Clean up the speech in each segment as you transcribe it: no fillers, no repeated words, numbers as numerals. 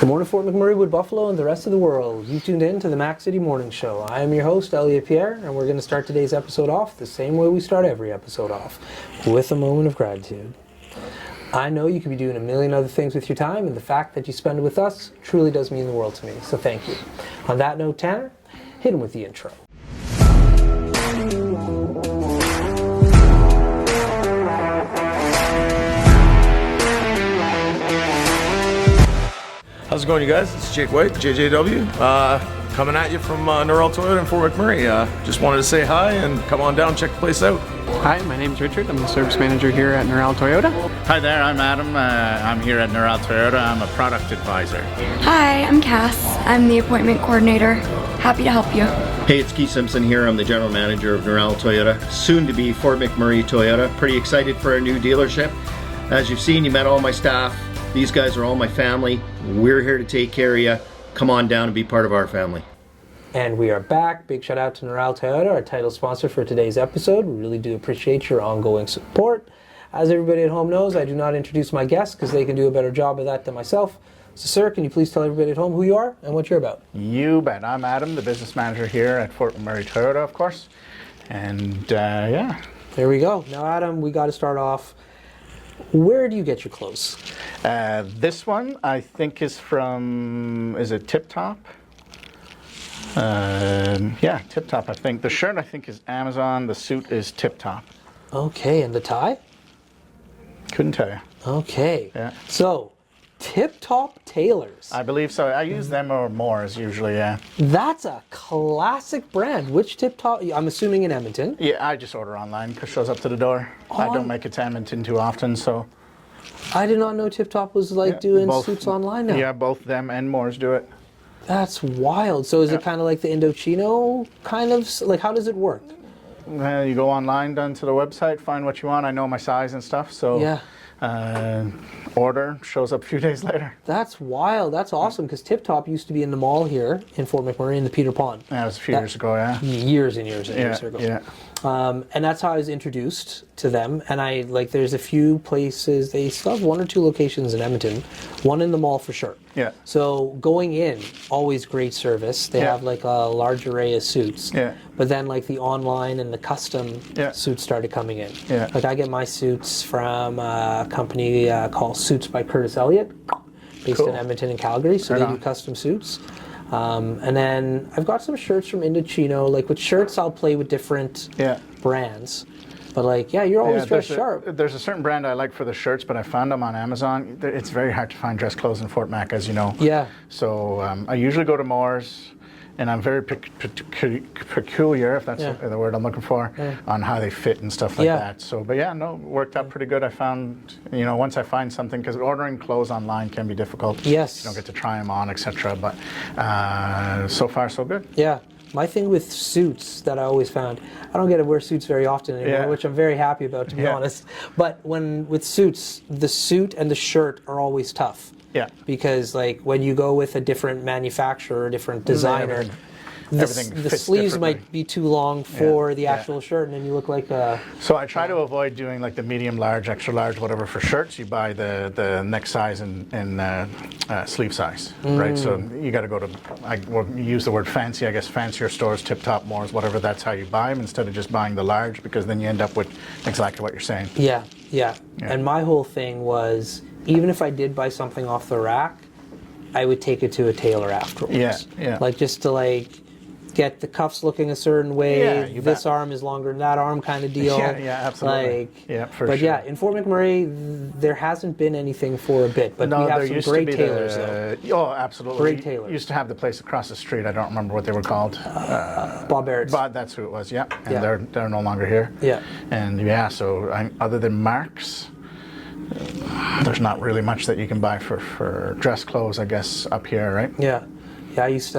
Good morning, Fort McMurray, Wood Buffalo, and the rest of the world. You tuned in to the Mac City Morning Show. I am your host, Elliot Pierre, and we're going to start today's episode off the same way we start every episode off, with a moment of gratitude. I know you could be doing a million other things with your time, and the fact that you spend it with us truly does mean the world to me, so thank you. On that note, Tanner, hit him with the intro. How's it going, you guys? It's Jake White, JJW, coming at you from Norrell Toyota in Fort McMurray. Just wanted to say hi and come on down, check the place out. Hi, my name's Richard. I'm the service manager here at Norrell Toyota. Hi there, I'm Adam. I'm here at Norrell Toyota. I'm a product advisor. Hi, I'm Cass. I'm the appointment coordinator. Happy to help you. Hey, it's Keith Simpson here. I'm the general manager of Norrell Toyota, soon to be Fort McMurray Toyota. Pretty excited for our new dealership. As you've seen, you met all my staff. These guys are all my family. We're here to take care of you. Come on down and be part of our family. And we are back. Big shout out to Norrell Toyota, our title sponsor for today's episode. We really do appreciate your ongoing support. As everybody at home knows, I do not introduce my guests because they can do a better job of that than myself. So sir, can you please tell everybody at home who you are and what you're about? You bet. I'm Adam, the business manager here at Fort McMurray Toyota, of course. And yeah. There we go. Now Adam, we got to start off. Where do you get your clothes? This one I think is from, is it Tip Top? Yeah, Tip Top I think. The shirt I think is Amazon, the suit is Tip Top. Okay, and the tie? Couldn't tell you. Okay. Yeah. So, Tip Top Tailors. I believe so. I use them or Moore's usually, yeah. That's a classic brand. Which Tip Top? I'm assuming in Edmonton. Yeah, I just order online because it shows up to the door. I don't make it to Edmonton too often, so. I did not know Tip Top was doing suits online now. Yeah, both them and Moore's do it. That's wild. So is it kind of like the Indochino kind of, how does it work? Well, you go online, down to the website, find what you want. I know my size and stuff, so. Yeah. Order, shows up a few days later. That's wild. That's awesome because Tip Top used to be in the mall here in Fort McMurray in the Peter Pond. That was a few years ago, yeah. Years and years and years ago. Yeah. And that's how I was introduced to them. And there's a few places, they still have one or two locations in Edmonton, one in the mall for sure. Yeah. So going in, always great service. They have a large array of suits. Yeah. But then the online and the custom suits started coming in. Yeah. I get my suits from a company called Suits by Curtis Elliott, based in Edmonton and Calgary. So they do custom suits. And then I've got some shirts from Indochino. With shirts, I'll play with different brands. But you're always dressed sharp. There's a certain brand I like for the shirts, but I found them on Amazon. It's very hard to find dress clothes in Fort Mac, as you know. Yeah. So I usually go to Moore's, and I'm very peculiar, if that's the word I'm looking for, on how they fit and stuff like that. So, but worked out pretty good. I found, once I find something, because ordering clothes online can be difficult. Yes. You don't get to try them on, etc. But so far, so good. Yeah. My thing with suits that I always found, I don't get to wear suits very often anymore, which I'm very happy about, to be honest. But with suits, the suit and the shirt are always tough. Yeah. Because when you go with a different manufacturer, a different designer, the sleeves might be too long for the actual shirt, and then you look like a... So I try to avoid doing the medium, large, extra large, whatever for shirts. You buy the neck size and sleeve size, right? So you got to go to, you use the word fancy, I guess fancier stores, Tip Top, Moore's, whatever, that's how you buy them instead of just buying the large, because then you end up with exactly what you're saying. Yeah. And my whole thing was, even if I did buy something off the rack, I would take it to a tailor afterwards. Just to get the cuffs looking a certain way, this arm is longer than that arm kind of deal. Yeah, absolutely. But in Fort McMurray, there hasn't been anything for a bit, but we have some great tailors though. Oh, absolutely. Great tailors. Used to have the place across the street, I don't remember what they were called. Bob Barrett's. That's who it was, and they're no longer here. Yeah. And so other than Mark's, there's not really much that you can buy for dress clothes, I guess, up here, right? Yeah. I used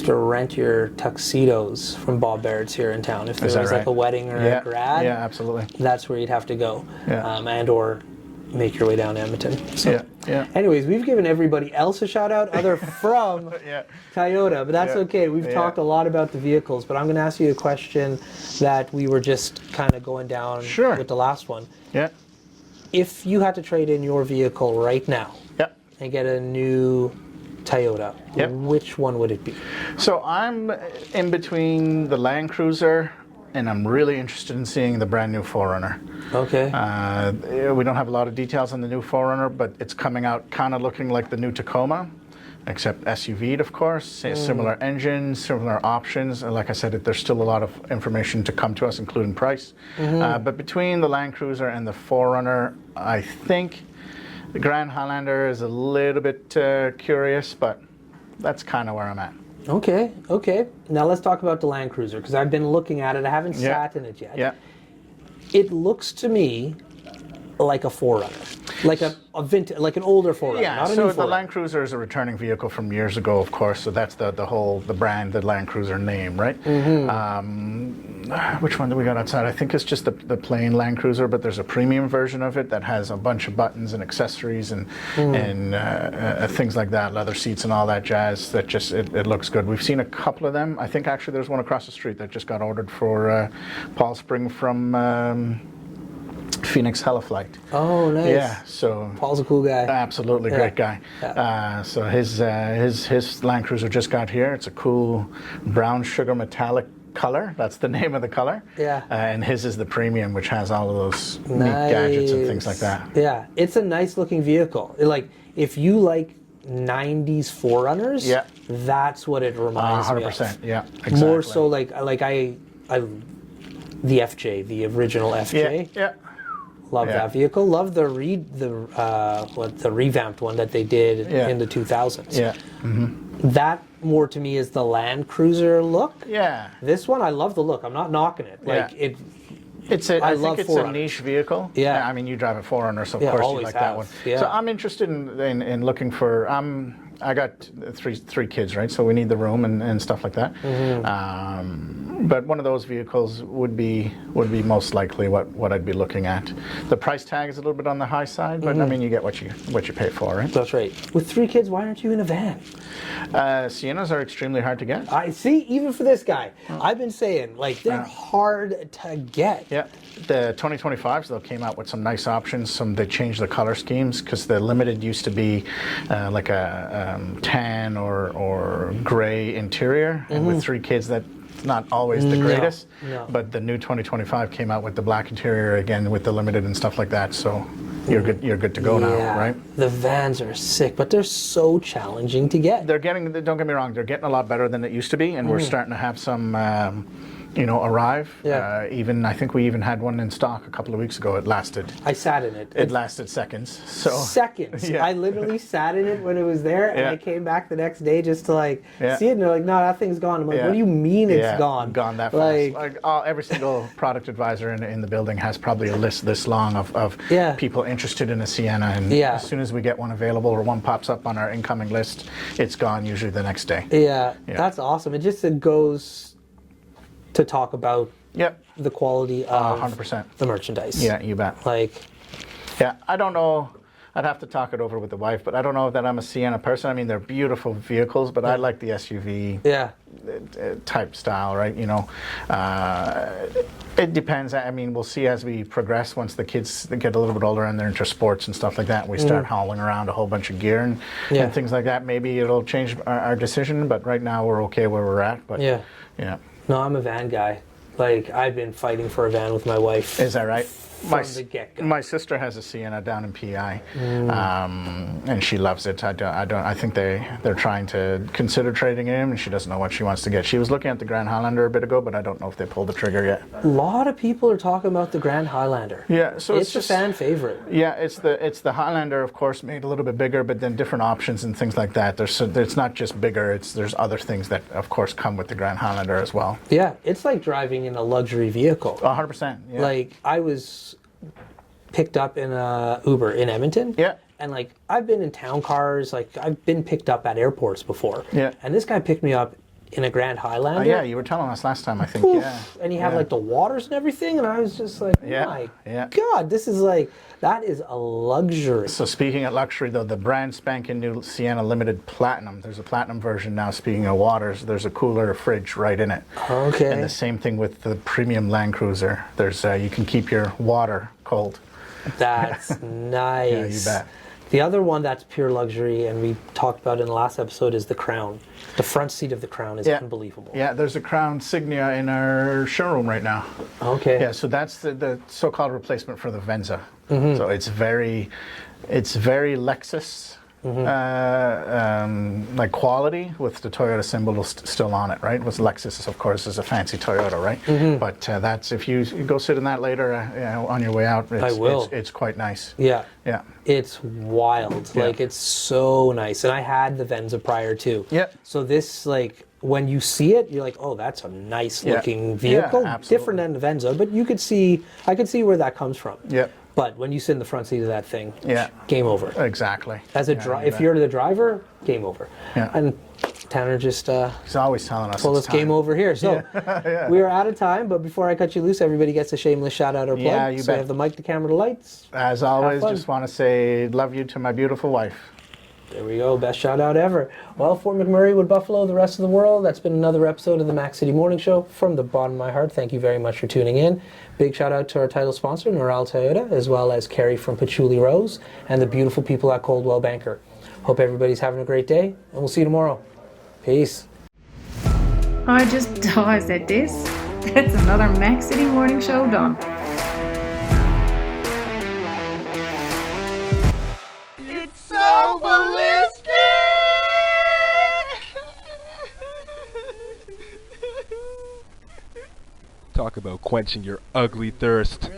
to rent your tuxedos from Bob Barrett's here in town. If there was a wedding or a grad, absolutely. That's where you'd have to go, and or make your way down to Edmonton. So, yeah. Anyways, we've given everybody else a shout out other from Toyota, but that's okay. We've talked a lot about the vehicles, but I'm going to ask you a question that we were just kind of going down with the last one. Yeah. If you had to trade in your vehicle right now, and get a new Toyota, Yep. which one would it be? So I'm in between the Land Cruiser, and I'm really interested in seeing the brand new 4Runner. Okay. We don't have a lot of details on the new 4Runner, but it's coming out kind of looking like the new Tacoma, except SUV'd, of course. Similar engine, similar options. And like I said, there's still a lot of information to come to us, including price. But between the Land Cruiser and the 4Runner, I think the Grand Highlander is a little bit curious, but that's kind of where I'm at. Okay. Now let's talk about the Land Cruiser, because I've been looking at it. I haven't sat in it yet. Yeah. It looks to me like a 4Runner, like a vintage, like an older 4Runner. Yeah, not a so new the 4Runner. Land Cruiser is a returning vehicle from years ago, of course. So that's the brand, the Land Cruiser name, right? Which one do we got outside? I think it's just the plain Land Cruiser, but there's a premium version of it that has a bunch of buttons and accessories and things like that, leather seats and all that jazz. That just it looks good. We've seen a couple of them. I think actually there's one across the street that just got ordered for Paul Spring from Phoenix Heliflight. Oh, nice. Yeah, so Paul's a cool guy. absolutely great guy. So his Land Cruiser just got here. It's a cool brown sugar metallic color. That's the name of the color. Yeah. And his is the premium, which has all of those neat gadgets and things like that. Yeah, it's a nice looking vehicle. Like, if you like 90s 4Runners, Yeah. that's what it reminds me of. 100%. Yeah, exactly. More so like I the FJ, the original FJ. Yeah. Love Yeah. that vehicle. Love the revamped one that they did Yeah. in the 2000s. Yeah. That more to me is the Land Cruiser look. Yeah. This one, I love the look. I'm not knocking it. Like Yeah. it. I love think it's a 4Runners. niche vehicle. Yeah. I mean, you drive a 4Runner, so of Yeah, course you always like have. that one. Yeah. So I'm interested in looking for. I got three kids, right? So we need the room and stuff like that. But one of those vehicles would be most likely what I'd be looking at. The price tag is a little bit on the high side, but I mean, you get what you pay for, right? That's right. With 3 kids, why aren't you in a van? Siennas are extremely hard to get. I see. Even for this guy, I've been saying like they're hard to get. Yeah, the 2025s though came out with some nice options. They changed the color schemes because the Limited used to be like a tan or gray interior, and with 3 kids that's not always the greatest. No. But the new 2025 came out with the black interior again with the Limited and stuff like that. So you're good to go now, right? The vans are sick, but they're so challenging to get. They're getting. Don't get me wrong. They're getting a lot better than it used to be, and we're starting to have some. Arrive. Yeah. I think we even had one in stock a couple of weeks ago. It lasted. I sat in it. It lasted seconds. So Seconds. Yeah. I literally sat in it when it was there, and Yeah. I came back the next day just to Yeah. see it, and they're like, "No, that thing's gone." I'm like, Yeah. "What do you mean it's Yeah, gone?" Gone that fast. Like every single product advisor in the building has probably a list this long of Yeah. people interested in a Sienna, and Yeah. as soon as we get one available or one pops up on our incoming list, it's gone usually the next day. Yeah, Yeah. that's awesome. It goes to talk about Yep. the quality of 100%. the merchandise. Yeah, you bet. Like, Yeah, I don't know. I'd have to talk it over with the wife, but I don't know that I'm a Sienna person. I mean, they're beautiful vehicles, but I like the SUV yeah. type style, right? It depends. I mean, we'll see as we progress. Once the kids get a little bit older and they're into sports and stuff like that, and we start hauling around a whole bunch of gear and things like that, maybe it'll change our decision. But right now, we're okay where we're at. But Yeah. yeah. No, I'm a van guy. Like, Think been fighting for a van with my wife. Is that right? From the get-go. My sister has a Sienna down in PI, and she loves it. I think they're trying to consider trading in, and she doesn't know what she wants to get. She was looking at the Grand Highlander a bit ago, but I don't know if they pulled the trigger yet. A lot of people are talking about the Grand Highlander. Yeah, so it's just a fan favorite. Yeah, it's the Highlander, of course, made a little bit bigger, but then different options and things like that. It's not just bigger. There's other things that, of course, come with the Grand Highlander as well. Yeah, it's like driving in a luxury vehicle. 100%. Yeah. Like, I was picked up in a Uber in Edmonton. Yeah. And like, I've been in town cars, like I've been picked up at airports before. Yeah. And this guy picked me up in a Grand Highlander. Yeah, you were telling us last time, I think. Oof. Yeah. And he had Yeah. like the waters and everything, and I was just like, Yeah. my Yeah. God, that is a luxury. So speaking of luxury, though, the brand spanking new Sienna Limited Platinum. There's a Platinum version now. Speaking of waters, there's a cooler fridge right in it. Okay. And the same thing with the premium Land Cruiser. There's you can keep your water cold. That's nice. Yeah, you bet. The other one that's pure luxury, and we talked about in the last episode, is the Crown. The front seat of the Crown is unbelievable. Yeah, there's a Crown Signia in our showroom right now. Okay. Yeah, so that's the so-called replacement for the Venza. So it's very Lexus. Like quality with the Toyota symbol still on it, right? With Lexus, of course, is a fancy Toyota, right? But that's, if you go sit in that later on your way out, it's quite nice. Yeah. Yeah. It's wild. Yeah. Like, it's so nice. And I had the Venza prior too. Yeah. So this, like, when you see it, you're like, oh, that's a nice looking vehicle. Yeah, absolutely. Different than the Venza, but I could see where that comes from. Yeah. But when you sit in the front seat of that thing, Yeah. game over. Exactly. As a if you're the driver, game over. Yeah. And Tanner just he's always telling us well, it's it's game time. over here. So we are out of time, but before I cut you loose, everybody gets a shameless shout out or plug. Yeah, you so I bet. have the mic, the camera, the lights. As always, fun. just want to say love you to my beautiful wife. There we go. Best shout out ever. Well, Fort McMurray, Wood Buffalo, the rest of the world, that's been another episode of the Mac City Morning Show. From the bottom of my heart, thank you very much for tuning in. Big shout out to our title sponsor, Noral Toyota, as well as Carrie from Patchouli Rose and the beautiful people at Coldwell Banker. Hope everybody's having a great day, and we'll see you tomorrow. Peace. I said this. That's another Mac City Morning Show done. It's so ballistic! Talk about quenching your ugly thirst.